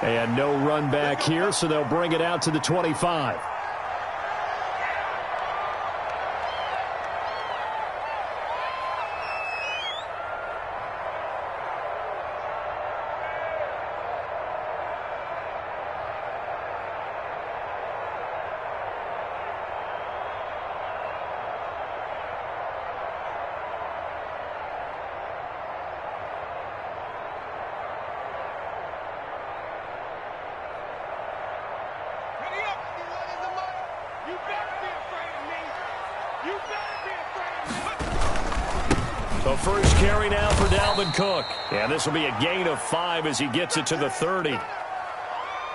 And no run back here, so they'll bring it out to the 25. So first carry now for Dalvin Cook. And this will be a gain of 5 as he gets it to the 30.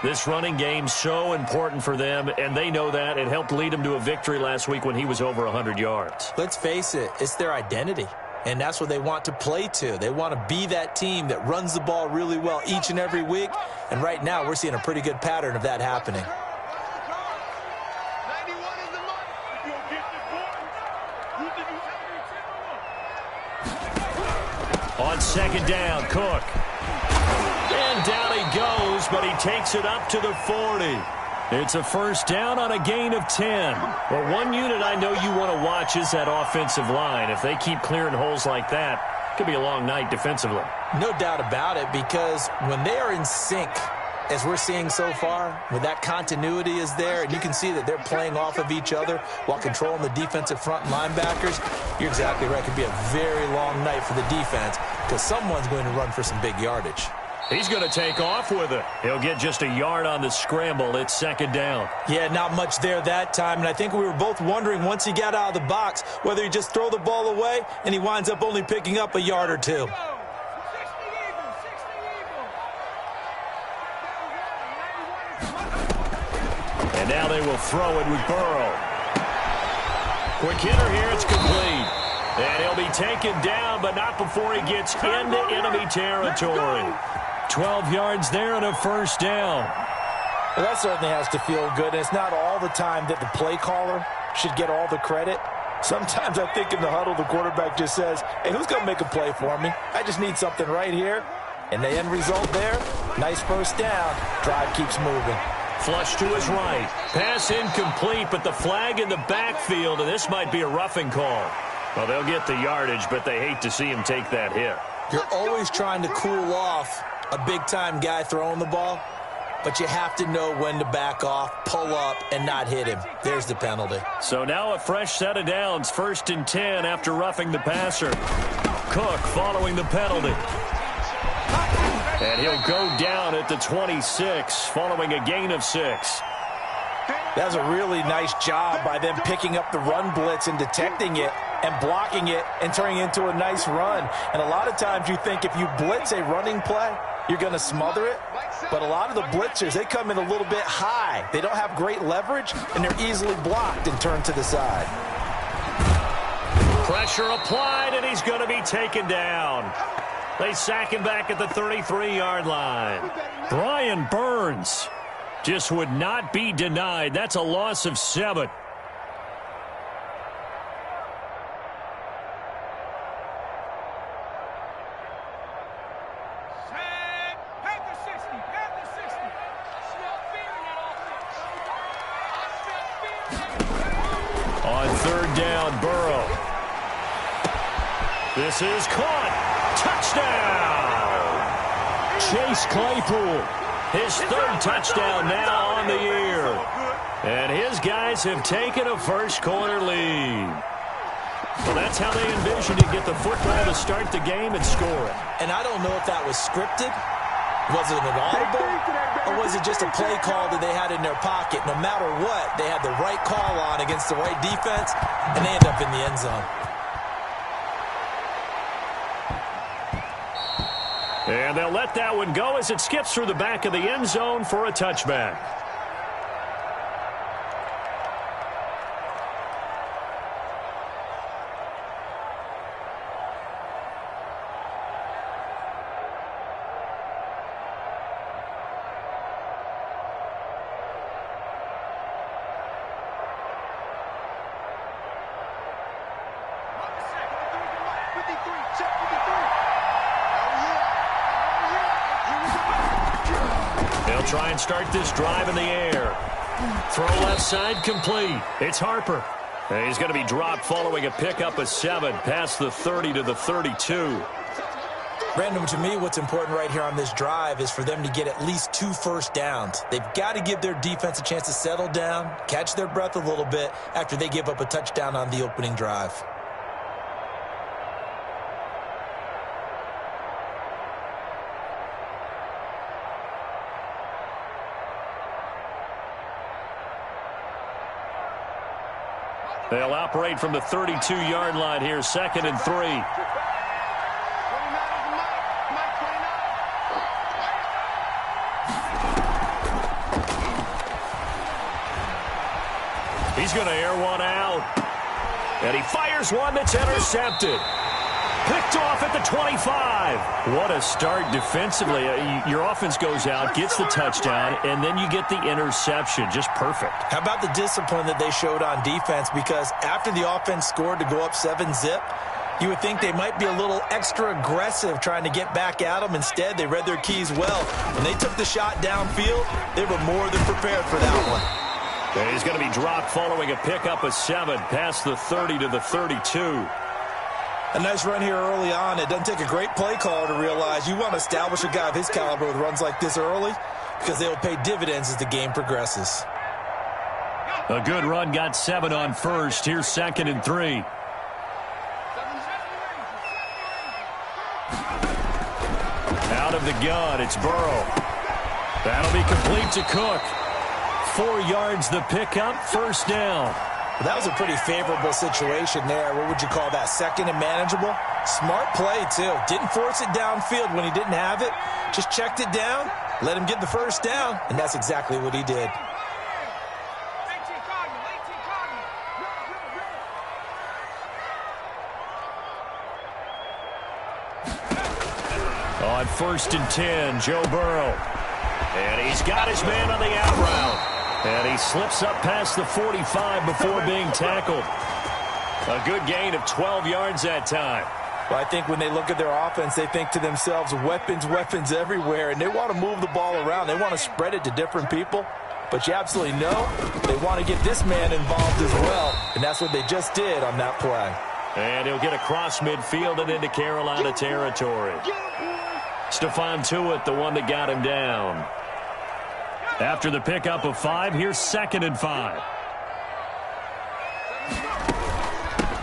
This running game's so important for them, and they know that. It helped lead them to a victory last week when he was over 100 yards. Let's face it, it's their identity, and that's what they want to play to. They want to be that team that runs the ball really well each and every week, and right now we're seeing a pretty good pattern of that happening. On second down, Cook. And down he goes, but he takes it up to the 40. It's a first down on a gain of 10. Well, one unit I know you want to watch is that offensive line. If they keep clearing holes like that, it could be a long night defensively. No doubt about it, because when they are in sync, as we're seeing so far, when that continuity is there, and you can see that they're playing off of each other while controlling the defensive front linebackers, you're exactly right. It could be a very long night for the defense because someone's going to run for some big yardage. He's going to take off with it. He'll get just a yard on the scramble. It's second down. Yeah, not much there that time, and I think we were both wondering once he got out of the box whether he just throw the ball away, and he winds up only picking up a yard or two. And now they will throw it with Burrow. Quick hitter here, it's complete. And he'll be taken down, but not before he gets into enemy territory. 12 yards there and a first down. Well, that certainly has to feel good. And it's not all the time that the play caller should get all the credit. Sometimes I think in the huddle, the quarterback just says, hey, who's going to make a play for me? I just need something right here. And the end result there, nice first down. Drive keeps moving. Flush to his right. Pass incomplete, but the flag in the backfield, and this might be a roughing call. Well, they'll get the yardage, but they hate to see him take that hit. You're always trying to cool off a big-time guy throwing the ball, but you have to know when to back off, pull up, and not hit him. There's the penalty. So now a fresh set of downs, 1st and 10 after roughing the passer. Cook following the penalty. And he'll go down at the 26 following a gain of 6. That's a really nice job by them picking up the run blitz and detecting it and blocking it and turning it into a nice run. And a lot of times you think if you blitz a running play, you're going to smother it. But a lot of the blitzers, they come in a little bit high. They don't have great leverage, and they're easily blocked and turned to the side. Pressure applied, and he's going to be taken down. They sack him back at the 33-yard line. Brian Burns just would not be denied. That's a loss of 7. On 3rd down, Burrow. This is caught. Touchdown! Chase Claypool. His 3rd touchdown now on the year. And his guys have taken a first-quarter lead. Well, that's how they envisioned to get the football to start the game and score it. And I don't know if that was scripted. Was it an audible? Or was it just a play call that they had in their pocket? No matter what, they had the right call on against the right defense, and they end up in the end zone. And they'll let that one go as it skips through the back of the end zone for a touchback. They'll try and start this drive in the air. Throw left side complete. It's Harper. And he's going to be dropped following a pickup of 7 past the 30 to the 32. Brandon, to me, what's important right here on this drive is for them to get at least 2 first downs. They've got to give their defense a chance to settle down, catch their breath a little bit after they give up a touchdown on the opening drive. They'll operate from the 32-yard line here, 2nd and 3. He's going to air one out. And he fires one that's intercepted. Picked off at the 25. What a start defensively. Your offense goes out, gets the touchdown, and then you get the interception. Just perfect. How about the discipline that they showed on defense? Because after the offense scored to go up 7-zip, you would think they might be a little extra aggressive trying to get back at them. Instead, they read their keys well. When they took the shot downfield, they were more than prepared for that one. And he's going to be dropped following a pickup of 7 past the 30 to the 32. A nice run here early on. It doesn't take a great play caller to realize you want to establish a guy of his caliber with runs like this early because they will pay dividends as the game progresses. A good run got 7 on first. Here's 2nd and 3. Out of the gun, it's Burrow. That'll be complete to Cook. 4 yards the pickup, first down. Well, that was a pretty favorable situation there. What would you call that? 2nd and manageable? Smart play, too. Didn't force it downfield when he didn't have it. Just checked it down, let him get the first down, and that's exactly what he did. On 1st and 10, Joe Burrow. And he's got his man on the out route. And he slips up past the 45 before being tackled. A good gain of 12 yards that time. Well, I think when they look at their offense, they think to themselves, weapons, weapons everywhere, and they want to move the ball around. They want to spread it to different people. But you absolutely know they want to get this man involved as well, and that's what they just did on that play. And he'll get across midfield and into Carolina territory. Stephon Tuitt, the one that got him down. After the pickup of 5, here's 2nd and 5.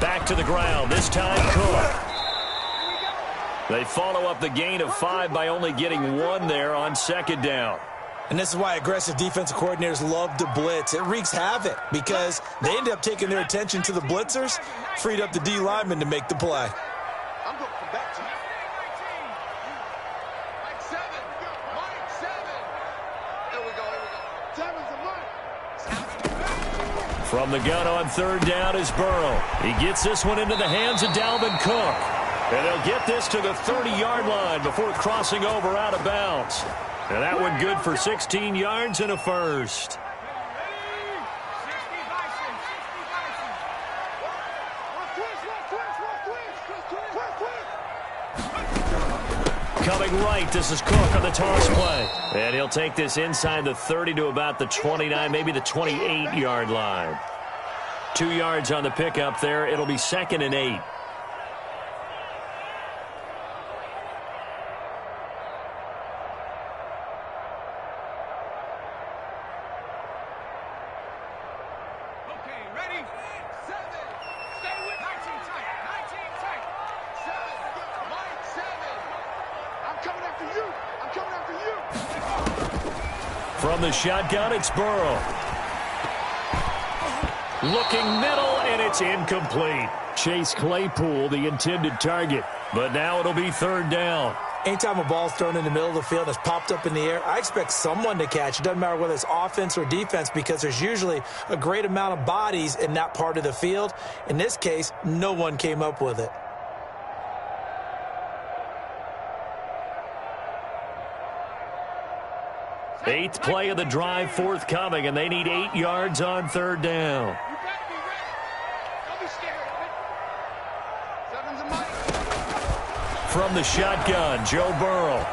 Back to the ground, this time Cook. They follow up the gain of 5 by only getting 1 there on 2nd down. And this is why aggressive defensive coordinators love to blitz. It wreaks havoc because they end up taking their attention to the blitzers, freed up the D lineman to make the play. From the gun on 3rd down is Burrow. He gets this one into the hands of Dalvin Cook. And they'll get this to the 30-yard line before crossing over out of bounds. And that one good for 16 yards and a first. Coming right, this is Cook on the toss play. And he'll take this inside the 30 to about the 29, maybe the 28-yard line. 2 yards on the pickup there. It'll be 2nd and 8. From the shotgun, it's Burrow. Looking middle, and it's incomplete. Chase Claypool, the intended target. But now it'll be 3rd down. Anytime a ball's thrown in the middle of the field that's popped up in the air, I expect someone to catch. It doesn't matter whether it's offense or defense because there's usually a great amount of bodies in that part of the field. In this case, no one came up with it. Eighth play of the drive forthcoming, and they need 8 yards on 3rd down. From the shotgun, Joe Burrow.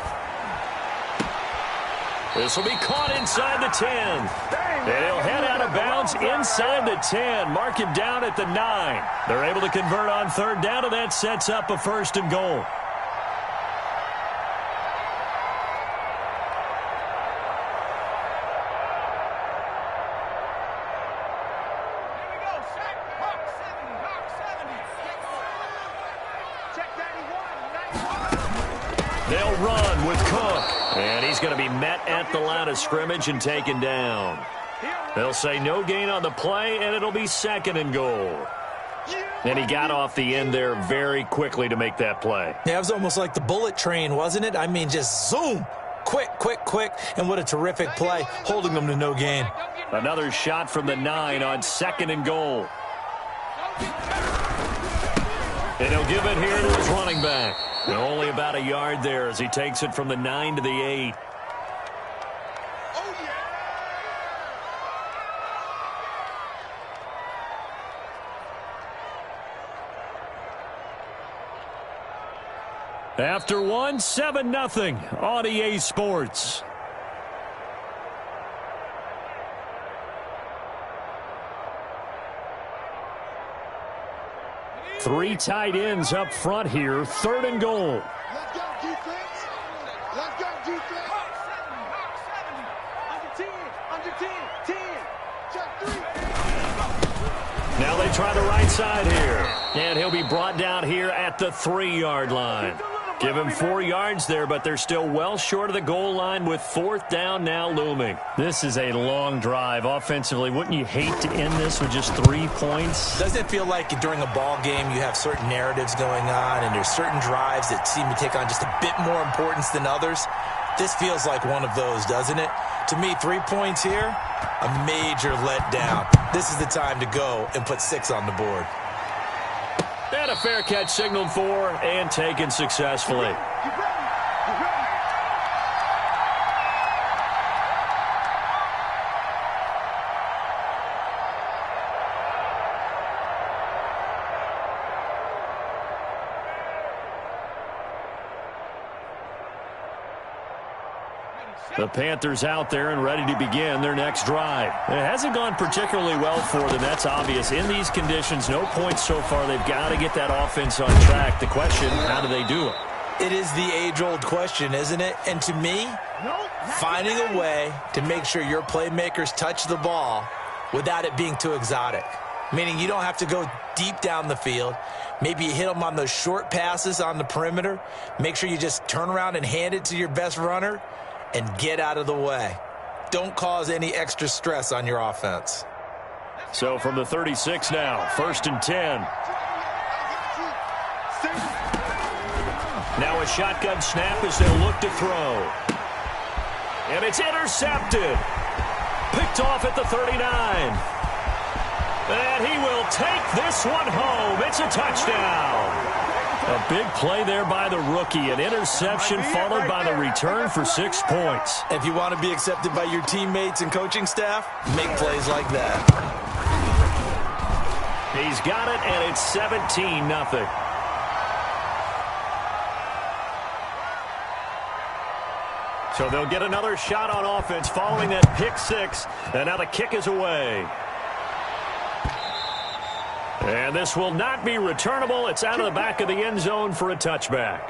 This will be caught inside the 10. And he'll head out of bounds inside the 10. Mark him down at the 9. They're able to convert on third down, and that sets up a 1st and goal. They'll run with Cook. And he's going to be met at the line of scrimmage and taken down. They'll say no gain on the play, and it'll be 2nd and goal. And he got off the end there very quickly to make that play. Yeah, it was almost like the bullet train, wasn't it? I mean, just zoom. Quick, quick, quick. And what a terrific play, holding them to no gain. Another shot from the 9 on 2nd and goal. And he'll give it here to his running back. And only about a yard there as he takes it from the 9 to the 8. After one, 7-0 on EA Sports. Three tight ends up front here, 3rd and goal. Let's go, defense. Let's go, defense. Under 10. Check 3. Now they try the right side here. And he'll be brought down here at the 3-yard line. Give him 4 yards there, but they're still well short of the goal line with 4th down now looming. This is a long drive offensively. Wouldn't you hate to end this with just 3 points? Doesn't it feel like during a ball game you have certain narratives going on and there's certain drives that seem to take on just a bit more importance than others? This feels like one of those, doesn't it? To me, 3 points here, a major letdown. This is the time to go and put 6 on the board. And a fair catch signaled for and taken successfully. The Panthers out there and ready to begin their next drive. It hasn't gone particularly well for them. That's obvious. In these conditions, no points so far. They've got to get that offense on track. The question, how do they do it? It is the age-old question, isn't it? And to me, finding a way to make sure your playmakers touch the ball without it being too exotic. Meaning you don't have to go deep down the field. Maybe you hit them on those short passes on the perimeter. Make sure you just turn around and hand it to your best runner and get out of the way. Don't cause any extra stress on your offense. So from the 36 now, 1st and 10. Now a shotgun snap as they'll look to throw. And it's intercepted. Picked off at the 39. And he will take this one home. It's a touchdown. A big play there by the rookie. An interception followed by the return for 6 points. If you want to be accepted by your teammates and coaching staff, make plays like that. He's got it, and it's 17-0. So they'll get another shot on offense following that pick 6. And now the kick is away. And this will not be returnable. It's out of the back of the end zone for a touchback.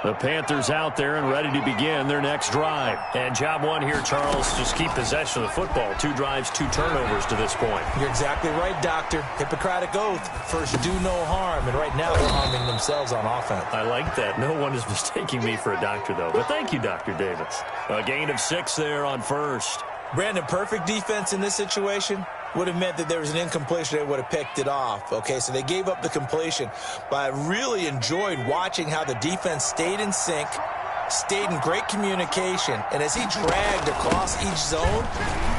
The Panthers out there and ready to begin their next drive. And job one here, Charles, just keep possession of the football. 2 drives, 2 turnovers to this point. You're exactly right, Doctor. Hippocratic oath. First, do no harm. And right now, they're harming themselves on offense. I like that. No one is mistaking me for a doctor, though. But thank you, Dr. Davis. A gain of 6 there on 1st. Brandon, perfect defense in this situation would have meant that there was an incompletion. They would have picked it off. Okay, so they gave up the completion. But I really enjoyed watching how the defense stayed in sync, stayed in great communication. And as he dragged across each zone,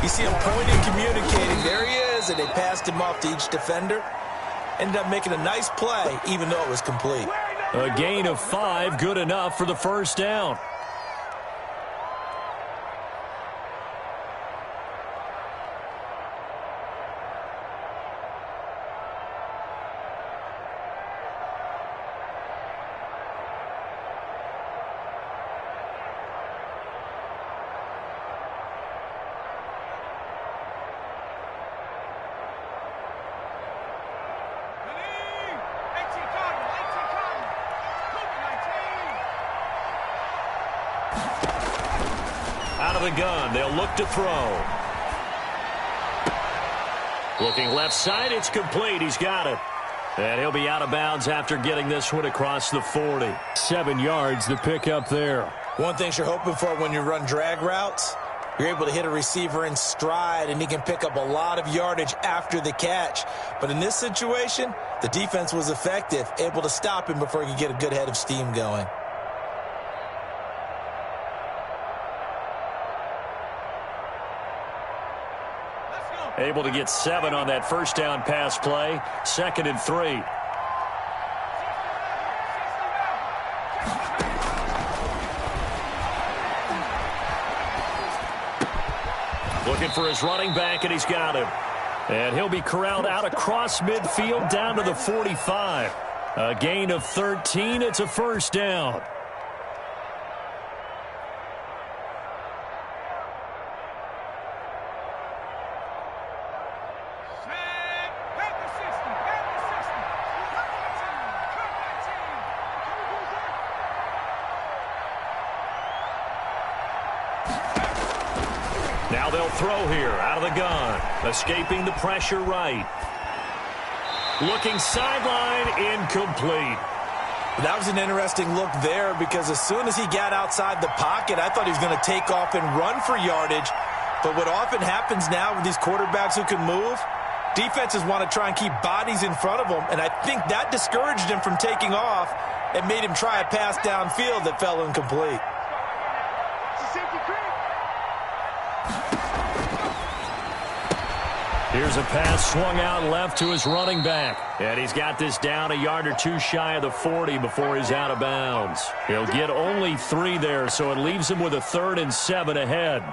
you see him pointing, communicating. There he is, and they passed him off to each defender. Ended up making a nice play, even though it was complete. A gain of 5, good enough for the 1st down. of the gun. They'll look to throw. Looking left side, it's complete. He's got it. And he'll be out of bounds after getting this one across the 40. 7 yards to pick up there. One thing you're hoping for when you run drag routes, you're able to hit a receiver in stride, and he can pick up a lot of yardage after the catch. But in this situation, the defense was effective, able to stop him before he could get a good head of steam going. Able to get 7 on that first down pass play. 2nd and 3. Looking for his running back, and he's got him. And he'll be corralled out across midfield down to the 45. A gain of 13. It's a first down. Now they'll throw here out of the gun. Escaping the pressure right. Looking sideline, incomplete. That was an interesting look there because as soon as he got outside the pocket, I thought he was going to take off and run for yardage. But what often happens now with these quarterbacks who can move, defenses want to try and keep bodies in front of them, and I think that discouraged him from taking off and made him try a pass downfield that fell incomplete. Here's a pass swung out left to his running back. And he's got this down a yard or two shy of the 40 before he's out of bounds. He'll get only 3 there, so it leaves him with a 3rd and 7 ahead.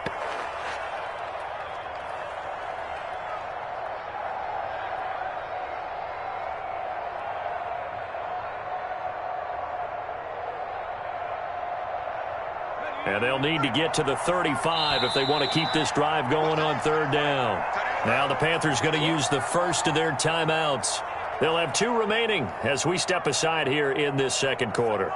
And they'll need to get to the 35 if they want to keep this drive going on 3rd down. Now the Panthers going to use the first of their timeouts. They'll have 2 remaining as we step aside here in this 2nd quarter.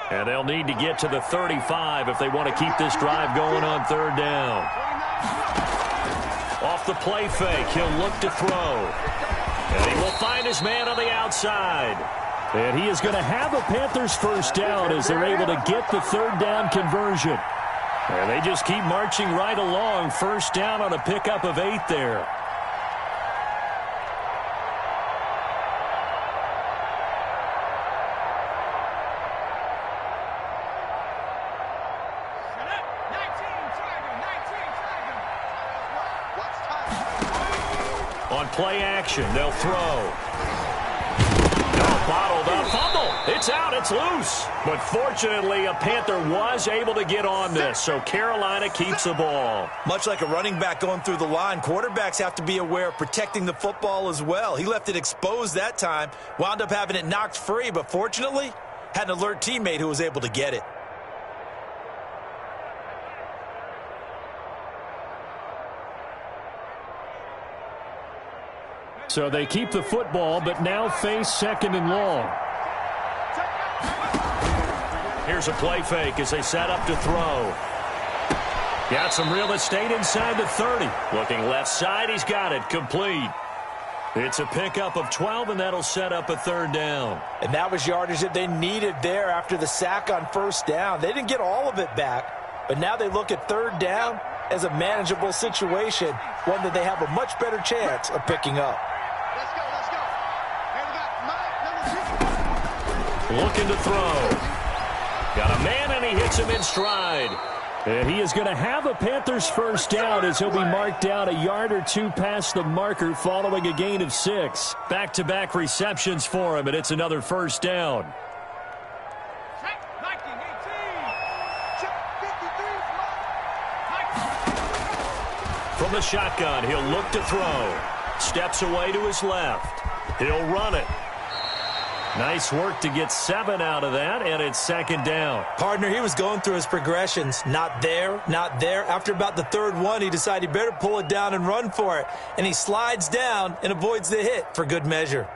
And they'll need to get to the 35 if they want to keep this drive going on 3rd down. Off the play fake, he'll look to throw. And he will find his man on the outside. And he is going to have a Panthers first down as they're able to get the 3rd down conversion. And they just keep marching right along. First down on a pickup of 8 there. On play action, they'll throw. Bottled up, fumble. It's out, it's loose. But fortunately, a Panther was able to get on this, so Carolina keeps the ball. Much like a running back going through the line, quarterbacks have to be aware of protecting the football as well. He left it exposed that time, wound up having it knocked free, but fortunately, had an alert teammate who was able to get it. So they keep the football, but now face 2nd and long. Here's a play fake as they set up to throw. Got some real estate inside the 30. Looking left side, he's got it. Complete. It's a pickup of 12, and that'll set up a 3rd down. And that was yardage that they needed there after the sack on 1st down. They didn't get all of it back, but now they look at 3rd down as a manageable situation, one that they have a much better chance of picking up. Looking to throw. Got a man, and he hits him in stride. And he is going to have a Panthers first down as he'll be marked down a yard or 2 past the marker following a gain of 6. Back-to-back receptions for him, and it's another first down. From the shotgun, he'll look to throw. Steps away to his left. He'll run it. Nice work to get 7 out of that, and it's second down. Partner, he was going through his progressions. Not there, not there. After about the third one, he decided he better pull it down and run for it. And he slides down and avoids the hit for good measure.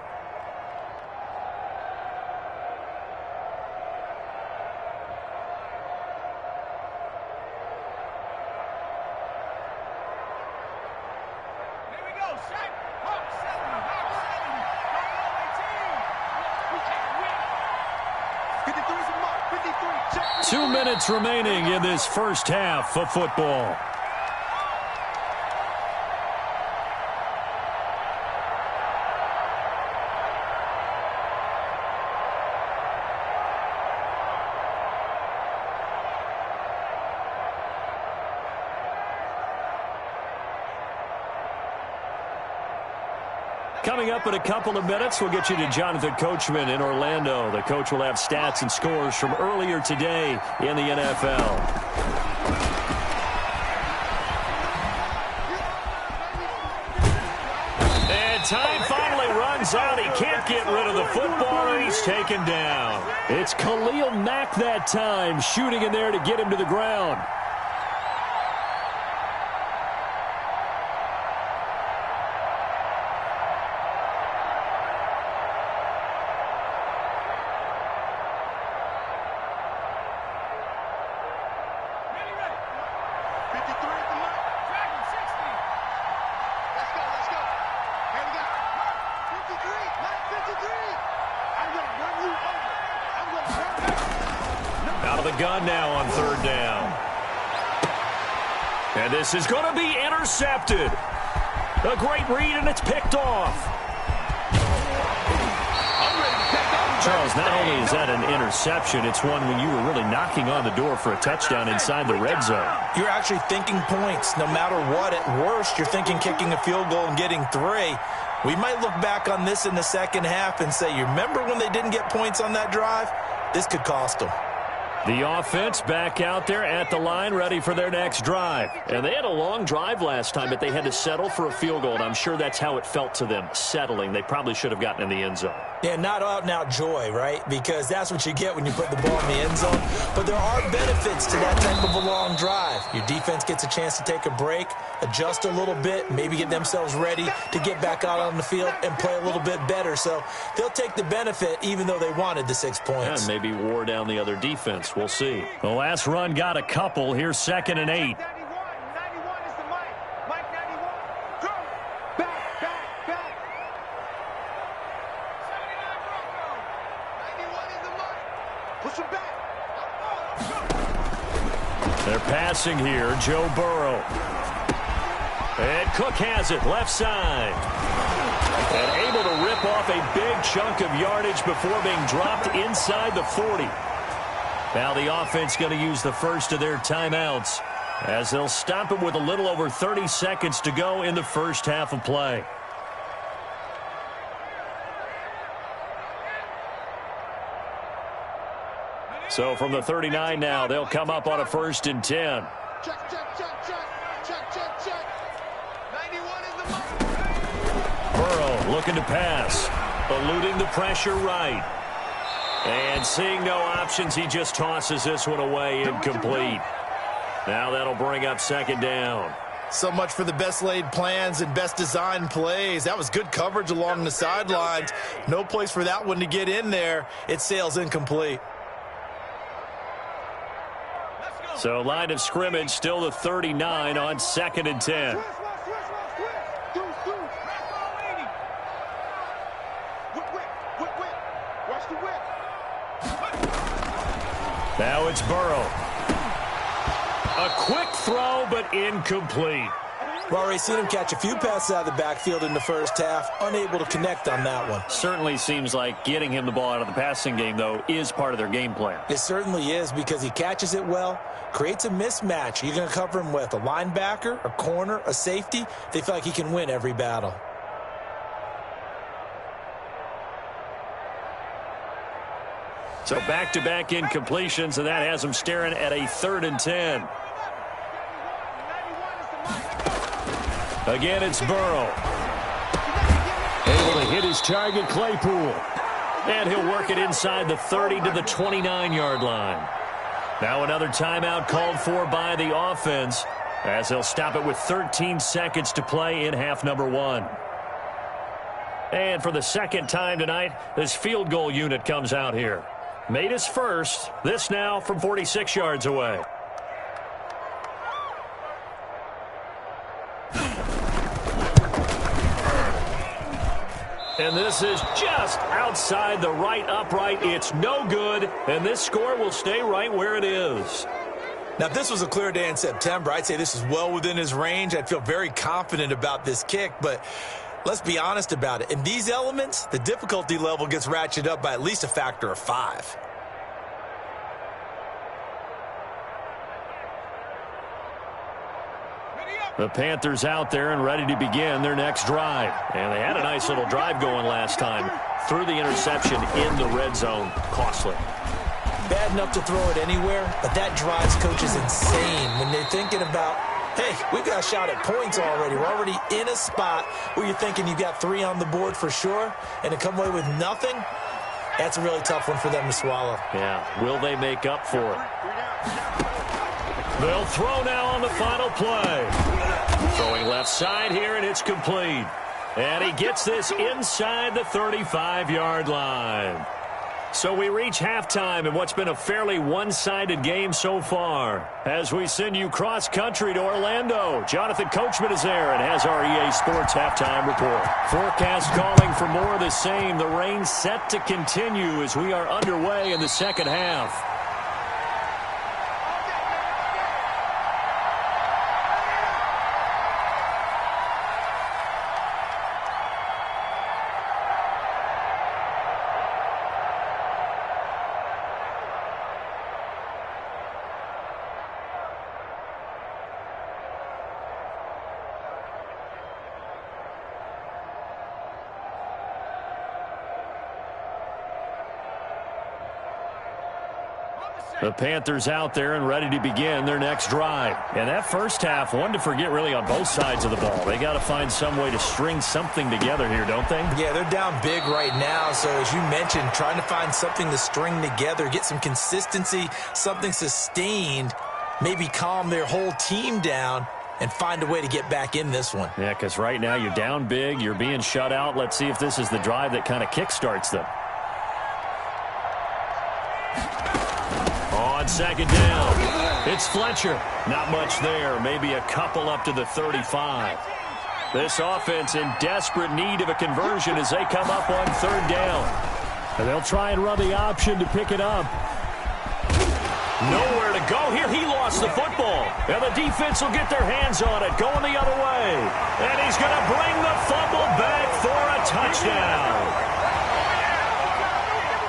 Here we go, Shaq. Hawk 7, Hawk 7. Hawk 53's a mark, 53. Check. 2 minutes remaining in this first half of football. Coming up in a couple of minutes, we'll get you to Jonathan Coachman in Orlando. The coach will have stats and scores from earlier today in the NFL. And time finally runs out. He can't get rid of the football, and he's taken down. It's Khalil Mack that time, shooting in there to get him to the ground. Out of the gun now on third down. And this is going to be intercepted. A great read, and it's picked off. Charles, not only is that an interception, it's one when you were really knocking on the door for a touchdown inside the red zone. You're actually thinking points. No matter what, at worst, you're thinking kicking a field goal and getting 3. We might look back on this in the second half and say, you remember when they didn't get points on that drive? This could cost them. The offense back out there at the line, ready for their next drive. And they had a long drive last time, but they had to settle for a field goal, and I'm sure that's how it felt to them, settling. They probably should have gotten in the end zone. Yeah, not out-and-out joy, right? Because that's what you get when you put the ball in the end zone. But there are benefits to that type of a long drive. Your defense gets a chance to take a break, adjust a little bit, maybe get themselves ready to get back out on the field and play a little bit better. So they'll take the benefit even though they wanted the 6 points. And maybe wore down the other defense. We'll see. The last run got a couple. Here's 2nd and 8. 91 is the Mike. Mike 91. Go. Back, back, back. 79 Bronco. 91 is the Mike. Push him back. They're passing here. Joe Burrow. And Cook has it. Left side. And able to rip off a big chunk of yardage before being dropped inside the 40. Now the offense going to use the first of their timeouts as they'll stop it with a little over 30 seconds to go in the first half of play. So from the 39 now, they'll come up on a 1st and 10. Check, check, check, check. Check, check, check. 91 is the Mike. Burrow looking to pass, eluding the pressure right. And seeing no options, he just tosses this one away, incomplete. Now that'll bring up 2nd down. So much for the best laid plans and best designed plays. That was good coverage along the sidelines. No place for that one to get in there. It sails incomplete. So line of scrimmage still the 39 on 2nd and 10. Twist, watch, twist, watch, twist. Deuce, deuce. Rack 80. Whip, whip, whip, whip. Watch the whip. Now it's Burrow. A quick throw, but incomplete. We've already seen him catch a few passes out of the backfield in the first half, unable to connect on that one. Certainly seems like getting him the ball out of the passing game, though, is part of their game plan. It certainly is because he catches it well, creates a mismatch. You're going to cover him with a linebacker, a corner, a safety. They feel like he can win every battle. So back-to-back incompletions, and that has him staring at a 3rd and 10. Again, it's Burrow. Able to hit his target, Claypool. And he'll work it inside the 30 to the 29-yard line. Now another timeout called for by the offense, as they'll stop it with 13 seconds to play in half number 1. And for the second time tonight, this field goal unit comes out here. Made his first, this now from 46 yards away. And this is just outside the right upright. It's no good, and this score will stay right where it is. Now, if this was a clear day in September, I'd say this is well within his range. I'd feel very confident about this kick, but let's be honest about it. In these elements, the difficulty level gets ratcheted up by at least a factor of 5. The Panthers out there and ready to begin their next drive. And they had a nice little drive going last time. Threw the interception in the red zone. Costly. Bad enough to throw it anywhere, but that drives coaches insane when they're thinking about, hey, we've got a shot at points already. We're already in a spot where you're thinking you got 3 on the board for sure, and to come away with nothing, that's a really tough one for them to swallow. Yeah, will they make up for it? They'll throw now on the final play. Throwing left side here, and it's complete. And he gets this inside the 35-yard line. So we reach halftime in what's been a fairly one-sided game so far. As we send you cross-country to Orlando, Jonathan Coachman is there and has our EA Sports halftime report. Forecast calling for more of the same. The rain set to continue as we are underway in the second half. The Panthers out there and ready to begin their next drive. And that first half, one to forget really on both sides of the ball. They got to find some way to string something together here, don't they? Yeah, they're down big right now. So as you mentioned, trying to find something to string together, get some consistency, something sustained, maybe calm their whole team down and find a way to get back in this one. Yeah, because right now you're down big, you're being shut out. Let's see if this is the drive that kind of kickstarts them. On second down, it's Fletcher. Not much there, maybe a couple up to the 35. This offense in desperate need of a conversion as they come up on third down. And they'll try and run the option to pick it up. Nowhere to go here. He lost the football. And the defense will get their hands on it, going the other way. And he's going to bring the fumble back for a touchdown.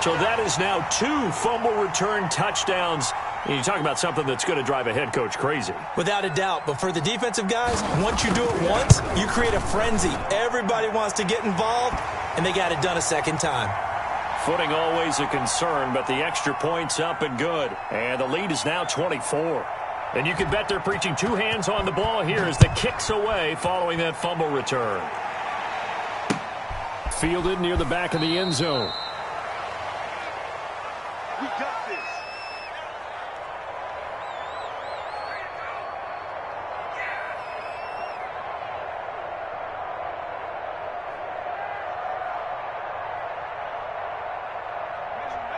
So that is now 2 fumble return touchdowns. And you talk about something that's going to drive a head coach crazy. Without a doubt. But for the defensive guys, once you do it once, you create a frenzy. Everybody wants to get involved, and they got it done a second time. Footing always a concern, but the extra point's up and good. And the lead is now 24. And you can bet they're preaching 2 hands on the ball here as the kick's away following that fumble return. Fielded near the back of the end zone. We got this.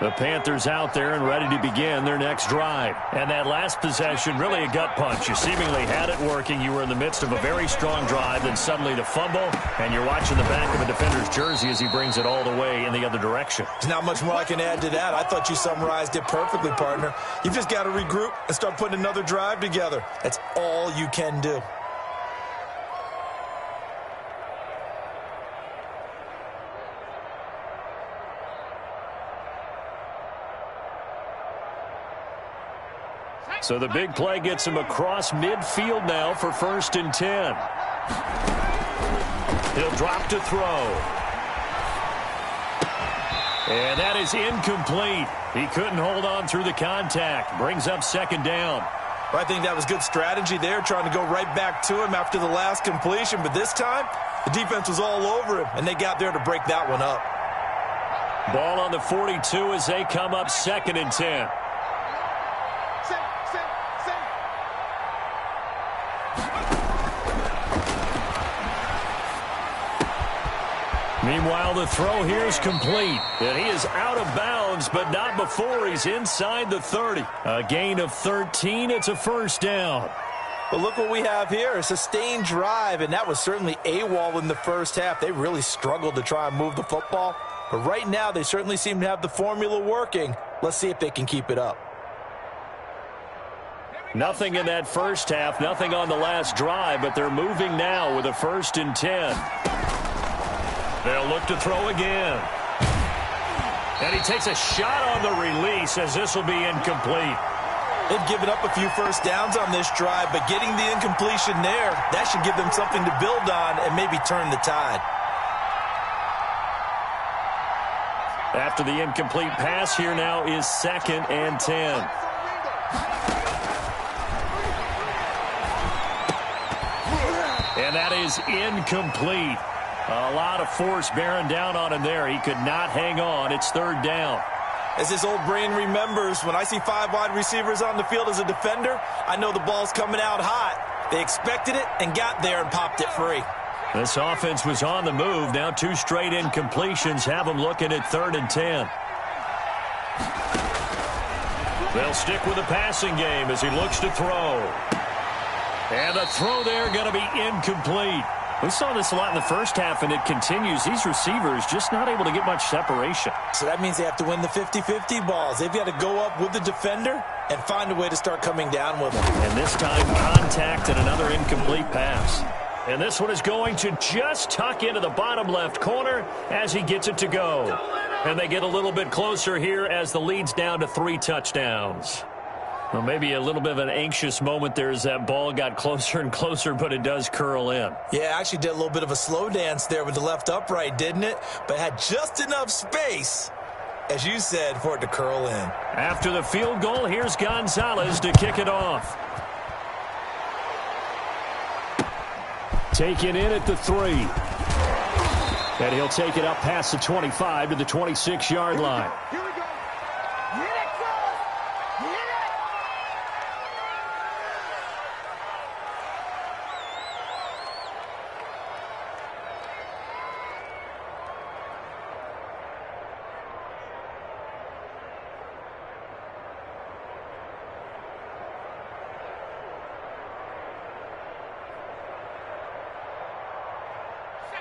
The Panthers out there and ready to begin their next drive. And that last possession, really a gut punch. You seemingly had it working. You were in the midst of a very strong drive, then suddenly the fumble, and you're watching the back of a defender's jersey as he brings it all the way in the other direction. There's not much more I can add to that. I thought you summarized it perfectly, partner. You've just got to regroup and start putting another drive together. That's all you can do. So the big play gets him across midfield now for 1st and 10. He'll drop to throw. And that is incomplete. He couldn't hold on through the contact. Brings up 2nd down. I think that was good strategy there, trying to go right back to him after the last completion. But this time, the defense was all over him, and they got there to break that one up. Ball on the 42 as they come up 2nd and 10. Meanwhile, the throw here is complete. And he is out of bounds, but not before he's inside the 30. A gain of 13. It's a first down. But look what we have here, a sustained drive, and that was certainly AWOL in the first half. They really struggled to try and move the football. But right now, they certainly seem to have the formula working. Let's see if they can keep it up. Nothing in that first half, nothing on the last drive, but they're moving now with a 1st and 10. They'll look to throw again. And he takes a shot on the release as this will be incomplete. They've given up a few first downs on this drive, but getting the incompletion there, that should give them something to build on and maybe turn the tide. After the incomplete pass, here now is 2nd and 10. And that is incomplete. A lot of force bearing down on him there. He could not hang on. It's 3rd down. As his old brain remembers, when I see 5 wide receivers on the field as a defender, I know the ball's coming out hot. They expected it and got there and popped it free. This offense was on the move. Now 2 straight incompletions have them looking at 3rd and 10. They'll stick with the passing game as he looks to throw. And the throw there going to be incomplete. We saw this a lot in the first half, and it continues. These receivers just not able to get much separation. So that means they have to win the 50-50 balls. They've got to go up with the defender and find a way to start coming down with them. And this time, contact and another incomplete pass. And this one is going to just tuck into the bottom left corner as he gets it to go. And they get a little bit closer here as the lead's down to 3 touchdowns. Well, maybe a little bit of an anxious moment there as that ball got closer and closer, but it does curl in. Yeah, actually did a little bit of a slow dance there with the left upright, didn't it? But had just enough space, as you said, for it to curl in. After the field goal, here's Gonzalez to kick it off. Taken in at the 3. And he'll take it up past the 25 to the 26-yard line.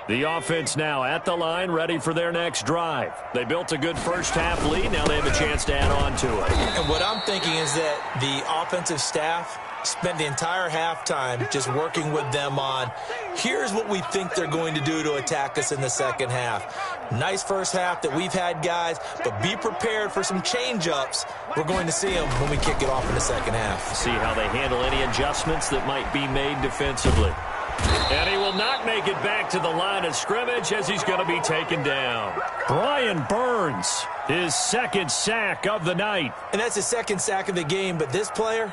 The offense now at the line, ready for their next drive. They built a good first half lead. Now they have a chance to add on to it. And what I'm thinking is that the offensive staff spent the entire halftime just working with them on, here's what we think they're going to do to attack us in the second half. Nice first half that we've had, guys, but be prepared for some change-ups. We're going to see them when we kick it off in the second half. See how they handle any adjustments that might be made defensively. And he will not make it back to the line of scrimmage as he's going to be taken down. Brian Burns, his 2nd sack of the night. And that's his 2nd sack of the game, but this player,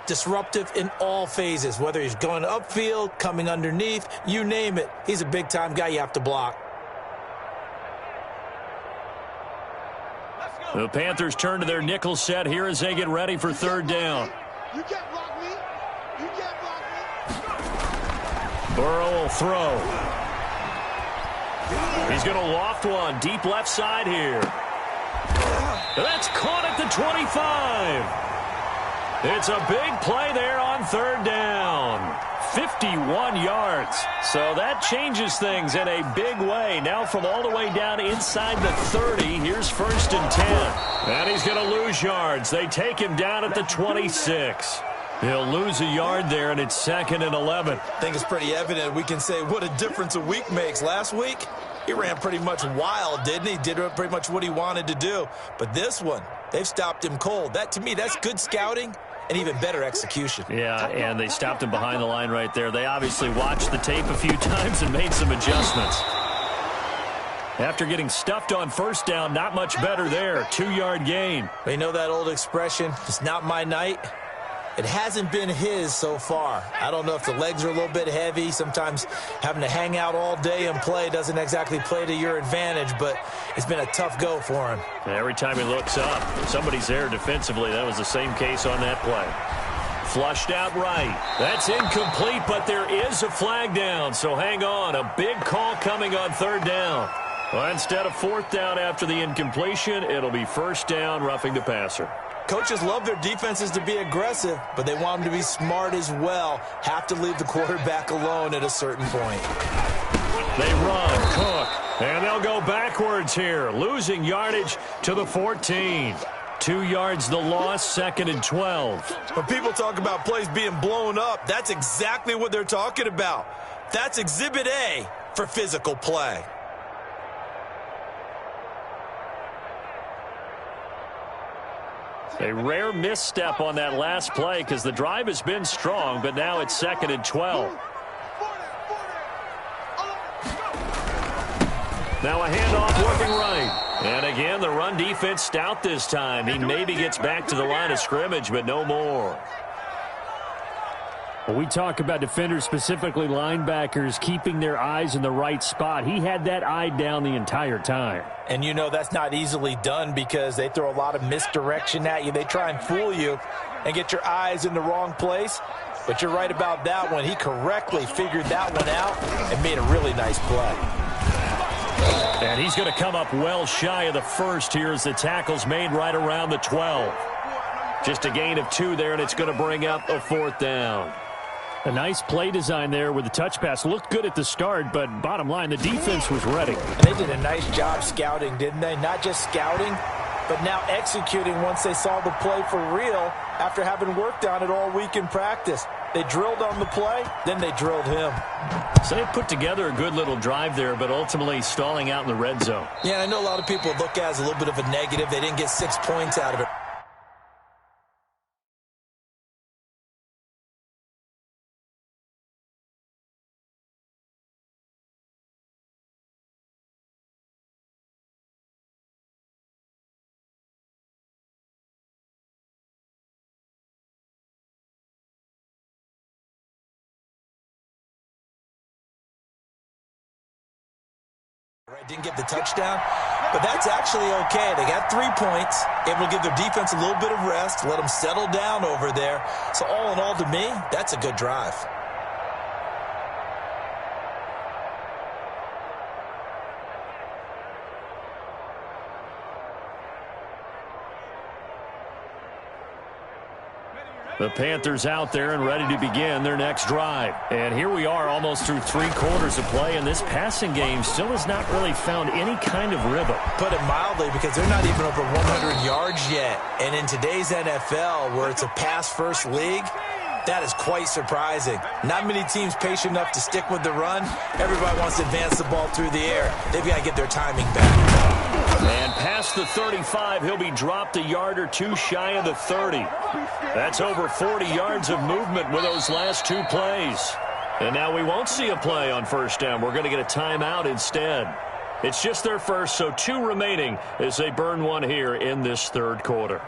disruptive in all phases, whether he's going upfield, coming underneath, you name it. He's a big-time guy you have to block. The Panthers turn to their nickel set here as they get ready for 3rd down. You can't block me. You can't block me. Burrow will throw. He's going to loft one deep left side here. That's caught at the 25. It's a big play there on 3rd down. 51 yards. So that changes things in a big way. Now from all the way down inside the 30, here's 1st and 10. And he's going to lose yards. They take him down at the 26. He'll lose a yard there, and it's 2nd and 11. I think it's pretty evident. We can say what a difference a week makes. Last week, he ran pretty much wild, didn't he? Did pretty much what he wanted to do. But this one, they've stopped him cold. That, to me, that's good scouting and even better execution. Yeah, and they stopped him behind the line right there. They obviously watched the tape a few times and made some adjustments. After getting stuffed on 1st down, not much better there. 2-yard gain. You know that old expression, it's not my night? It hasn't been his so far. I don't know if the legs are a little bit heavy. Sometimes having to hang out all day and play doesn't exactly play to your advantage, but it's been a tough go for him. Every time he looks up, somebody's there defensively. That was the same case on that play. Flushed out right. That's incomplete, but there is a flag down, so hang on. A big call coming on third down. Well, instead of fourth down after the incompletion, it'll be first down, roughing the passer. Coaches love their defenses to be aggressive, but they want them to be smart as well. Have to leave the quarterback alone at a certain point. They run, Cook, and they'll go backwards here, losing yardage to the 14. 2 yards the loss, 2nd and 12. When people talk about plays being blown up, that's exactly what they're talking about. That's Exhibit A for physical play. A rare misstep on that last play because the drive has been strong, but now it's 2nd and 12. Now a handoff working right. And again, the run defense stout this time. He maybe gets back to the line of scrimmage, but no more. When we talk about defenders, specifically linebackers, keeping their eyes in the right spot, he had that eye down the entire time. And you know that's not easily done because they throw a lot of misdirection at you. They try and fool you and get your eyes in the wrong place. But you're right about that one. He correctly figured that one out and made a really nice play. And he's going to come up well shy of the first here as the tackle's made right around the 12. Just a gain of 2 there, and it's going to bring up a fourth down. A nice play design there with the touch pass. Looked good at the start, but bottom line, the defense was ready. And they did a nice job scouting, didn't they? Not just scouting, but now executing once they saw the play for real after having worked on it all week in practice. They drilled on the play, then they drilled him. So they put together a good little drive there, but ultimately stalling out in the red zone. Yeah, I know a lot of people look at it as a little bit of a negative. They didn't get 6 points out of it. Didn't get the touchdown, but that's actually okay. They got 3 points, able to give their defense a little bit of rest, let them settle down over there. So all in all, to me, that's a good drive. The Panthers out there and ready to begin their next drive. And here we are almost through 3 quarters of play, and this passing game still has not really found any kind of rhythm. Put it mildly, because they're not even over 100 yards yet. And in today's NFL, where it's a pass-first league, that is quite surprising. Not many teams patient enough to stick with the run. Everybody wants to advance the ball through the air. They've got to get their timing back. And past the 35, he'll be dropped a yard or 2 shy of the 30. That's over 40 yards of movement with those last 2 plays. And now we won't see a play on first down. We're going to get a timeout instead. It's just their first, so 2 remaining as they burn one here in this third quarter.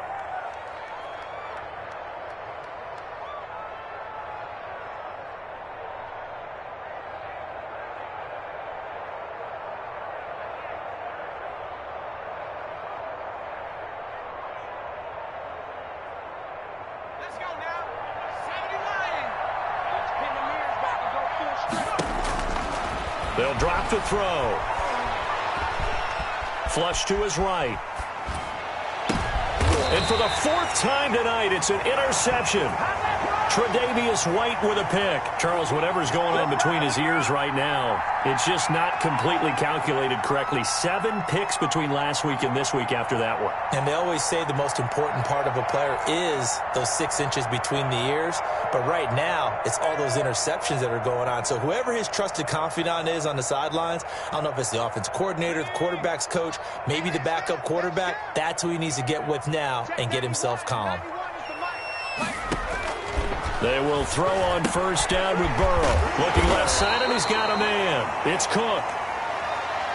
They'll drop the throw. Flush to his right. And for the 4th time tonight, it's an interception. Tre'Davious White with a pick. Charles, whatever's going on between his ears right now, it's just not completely calculated correctly. 7 picks between last week and this week after that one. And they always say the most important part of a player is those 6 inches between the ears. But right now, it's all those interceptions that are going on. So whoever his trusted confidant is on the sidelines, I don't know if it's the offensive coordinator, the quarterback's coach, maybe the backup quarterback, that's who he needs to get with now and get himself calm. They will throw on first down with Burrow. Looking left side, and he's got a man. It's Cook.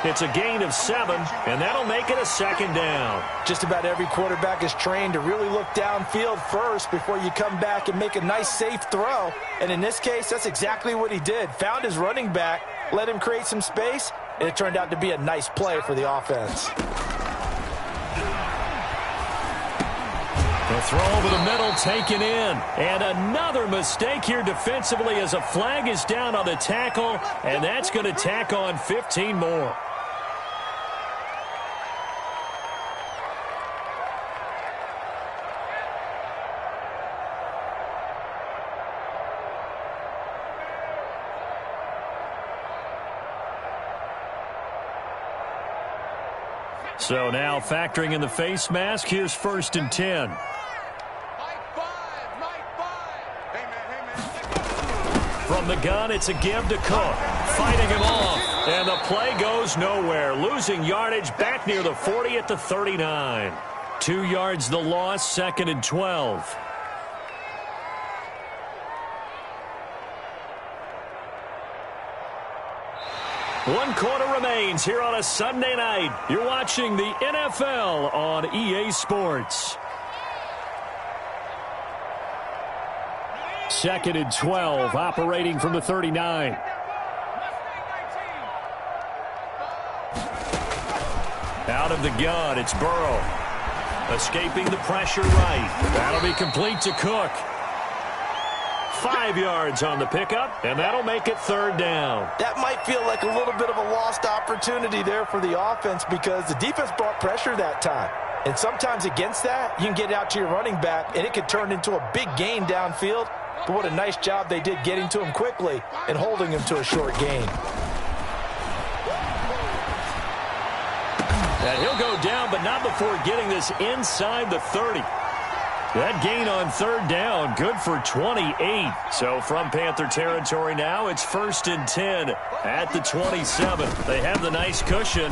It's a gain of 7, and that'll make it a second down. Just about every quarterback is trained to really look downfield first before you come back and make a nice, safe throw. And in this case, that's exactly what he did. Found his running back, let him create some space, and it turned out to be a nice play for the offense. The throw over the middle taken in. And another mistake here defensively as a flag is down on the tackle, and that's going to tack on 15 more. So now factoring in the face mask, here's 1st and 10. From the gun, it's a give to Cook. Fighting him off, and the play goes nowhere. Losing yardage back near the 40 at the 39. 2 yards the loss, 2nd and 12. One quarter remains here on a Sunday night. You're watching the NFL on EA Sports. 2nd and 12, operating from the 39. Out of the gun, it's Burrow. Escaping the pressure right. That'll be complete to Cook. 5 yards on the pickup, and that'll make it 3rd down. That might feel like a little bit of a lost opportunity there for the offense because the defense brought pressure that time. And sometimes against that, you can get out to your running back, and it could turn into a big gain downfield. But what a nice job they did getting to him quickly and holding him to a short gain. And he'll go down, but not before getting this inside the 30. That gain on 3rd down, good for 28. So from Panther territory now, it's 1st and 10 at the 27. They have the nice cushion.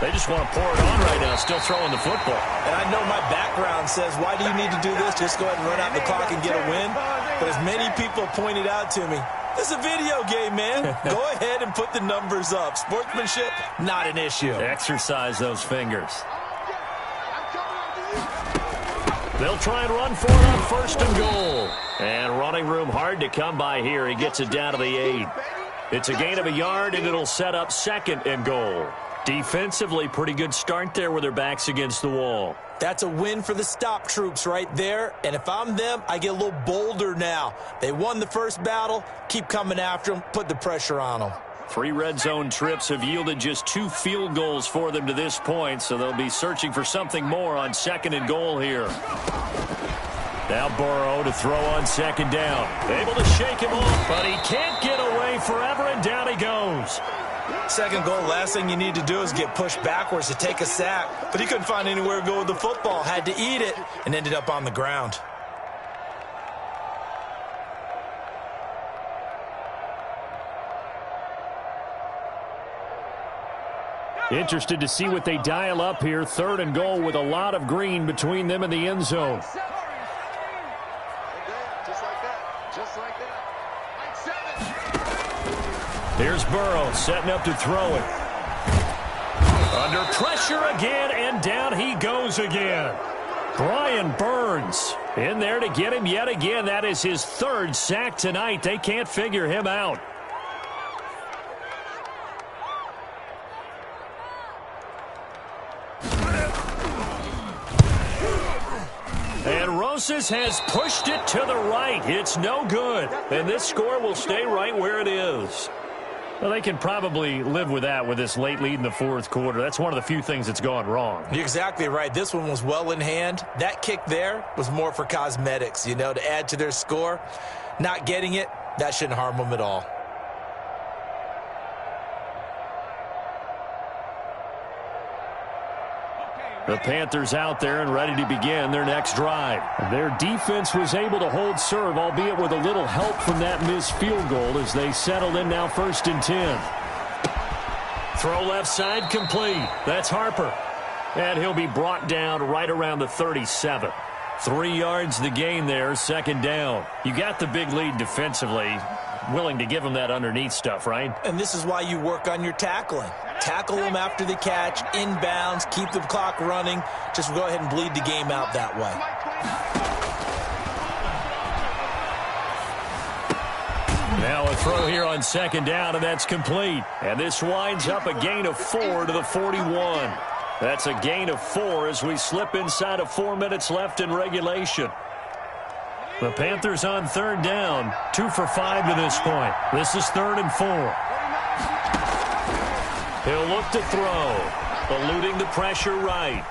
They just want to pour it on right now, still throwing the football. And I know my background says, why do you need to do this? Just go ahead and run out the clock and get a win. But as many people pointed out to me, this is a video game, man. Go ahead and put the numbers up. Sportsmanship, not an issue. Exercise those fingers. They'll try and run for it on 1st and goal. And running room hard to come by here. He gets it down to the 8. It's a gain of a yard, and it'll set up 2nd and goal. Defensively, pretty good start there with their backs against the wall. That's a win for the stop troops right there. And if I'm them, I get a little bolder now. They won the first battle. Keep coming after them. Put the pressure on them. 3 red zone trips have yielded just 2 field goals for them to this point, so they'll be searching for something more on 2nd and goal here. Now Burrow to throw on 2nd down. Able to shake him off, but he can't get away forever, and down he goes. 2nd goal, last thing you need to do is get pushed backwards to take a sack. But he couldn't find anywhere to go with the football, had to eat it, and ended up on the ground. Interested to see what they dial up here. 3rd and goal with a lot of green between them and the end zone. Just like that. Just like that. Here's Burrow setting up to throw it. Under pressure again, and down he goes again. Brian Burns in there to get him yet again. That is his 3rd sack tonight. They can't figure him out. And Rosas has pushed it to the right. It's no good. And this score will stay right where it is. Well, they can probably live with that with this late lead in the 4th quarter. That's one of the few things that's gone wrong. You're exactly right. This one was well in hand. That kick there was more for cosmetics, to add to their score. Not getting it, that shouldn't harm them at all. The Panthers out there and ready to begin their next drive. Their defense was able to hold serve, albeit with a little help from that missed field goal as they settled in now 1st and 10. Throw left side complete. That's Harper. And he'll be brought down right around the 37. 3 yards the gain there, 2nd down. You got the big lead defensively. willing to give him that underneath stuff, right? And this is why you work on your tackling. Tackle them after the catch, inbounds, keep the clock running. Just go ahead and bleed the game out that way. Now a throw here on second down, and that's complete. And this winds up a gain of 4 to the 41. That's a gain of 4 as we slip inside of 4 minutes left in regulation. The Panthers on third down, 2 for 5 to this point. This is 3rd and 4. He'll look to throw, eluding the pressure right.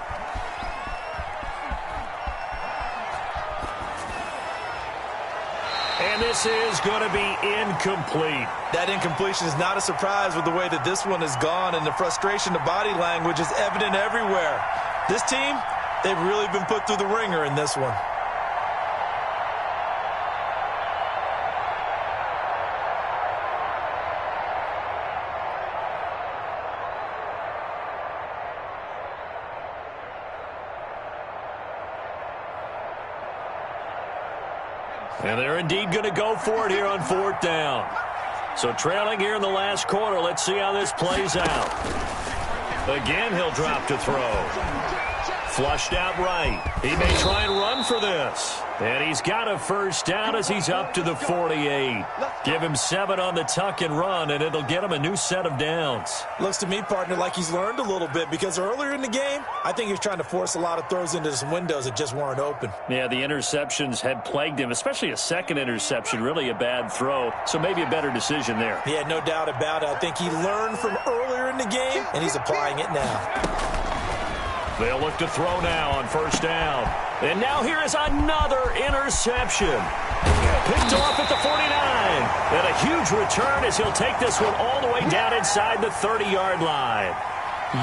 And this is going to be incomplete. That incompletion is not a surprise with the way that this one has gone, and the frustration, the body language is evident everywhere. This team, they've really been put through the ringer in this one. And they're indeed going to go for it here on 4th down. So trailing here in the last quarter, let's see how this plays out. Again, he'll drop to throw. Flushed out right. He may try and run for this. And he's got a first down as he's up to the 48. Give him 7 on the tuck and run, and it'll get him a new set of downs. Looks to me, partner, like he's learned a little bit, because earlier in the game, I think he was trying to force a lot of throws into some windows that just weren't open. Yeah, the interceptions had plagued him, especially a second interception, really a bad throw. So maybe a better decision there. Yeah, no doubt about it. I think he learned from earlier in the game, and he's applying it now. They'll look to throw now on first down. And now here is another interception. Picked off at the 49. And a huge return as he'll take this one all the way down inside the 30-yard line.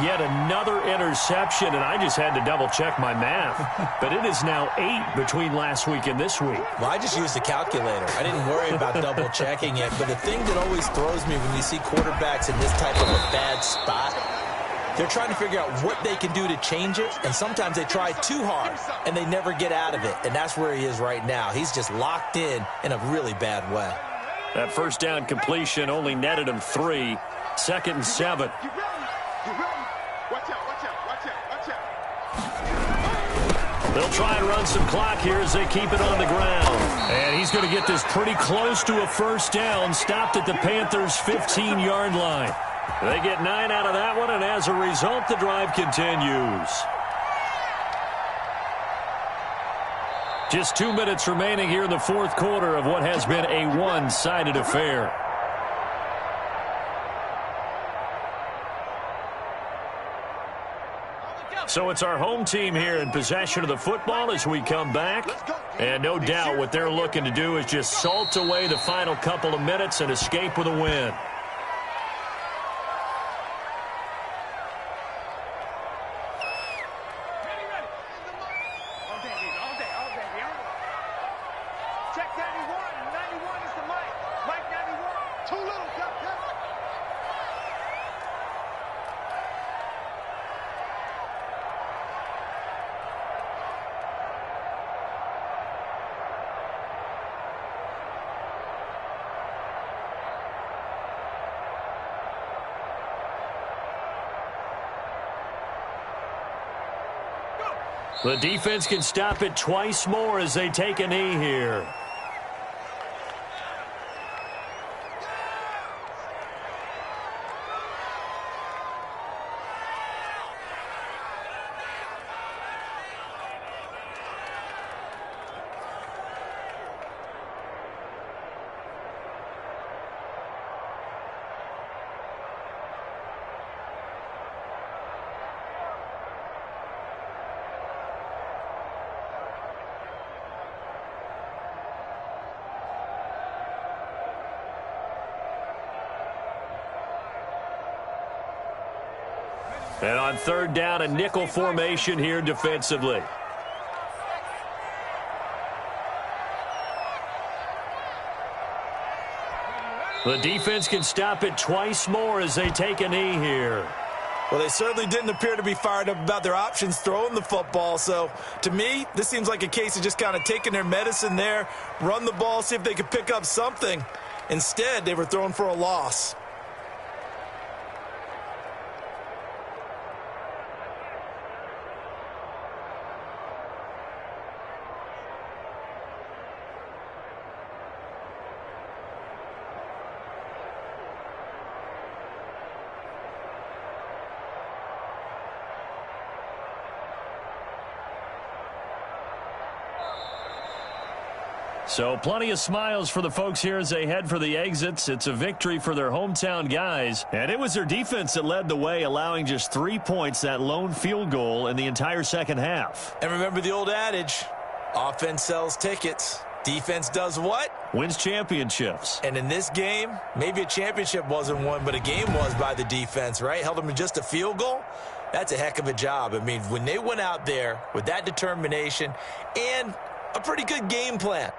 Yet another interception, and I just had to double-check my math. But it is now 8 between last week and this week. Well, I just used the calculator. I didn't worry about double-checking it. But the thing that always throws me when you see quarterbacks in this type of a bad spot, they're trying to figure out what they can do to change it, and sometimes they try too hard, and they never get out of it, and that's where he is right now. He's just locked in a really bad way. That first down completion only netted him 3. 2nd and 7. You ready? Watch out, watch out, watch out, watch out. They'll try and run some clock here as they keep it on the ground. And he's going to get this pretty close to a first down, stopped at the Panthers' 15-yard line. They get 9 out of that one, and as a result, the drive continues. Just 2 minutes remaining here in the 4th quarter of what has been a one-sided affair. So it's our home team here in possession of the football as we come back. And no doubt what they're looking to do is just salt away the final couple of minutes and escape with a win. The defense can stop it twice more as they take a knee here. And on third down, a nickel formation here defensively. The defense can stop it twice more as they take a knee here. Well, they certainly didn't appear to be fired up about their options throwing the football. So, to me, this seems like a case of just kind of taking their medicine there, run the ball, see if they can pick up something. Instead, they were throwing for a loss. So plenty of smiles for the folks here as they head for the exits. It's a victory for their hometown guys. And it was their defense that led the way, allowing just 3 points, that lone field goal in the entire second half. And remember the old adage, offense sells tickets. Defense does what? Wins championships. And in this game, maybe a championship wasn't won, but a game was by the defense, right? Held them to just a field goal. That's a heck of a job. I mean, when they went out there with that determination and a pretty good game plan,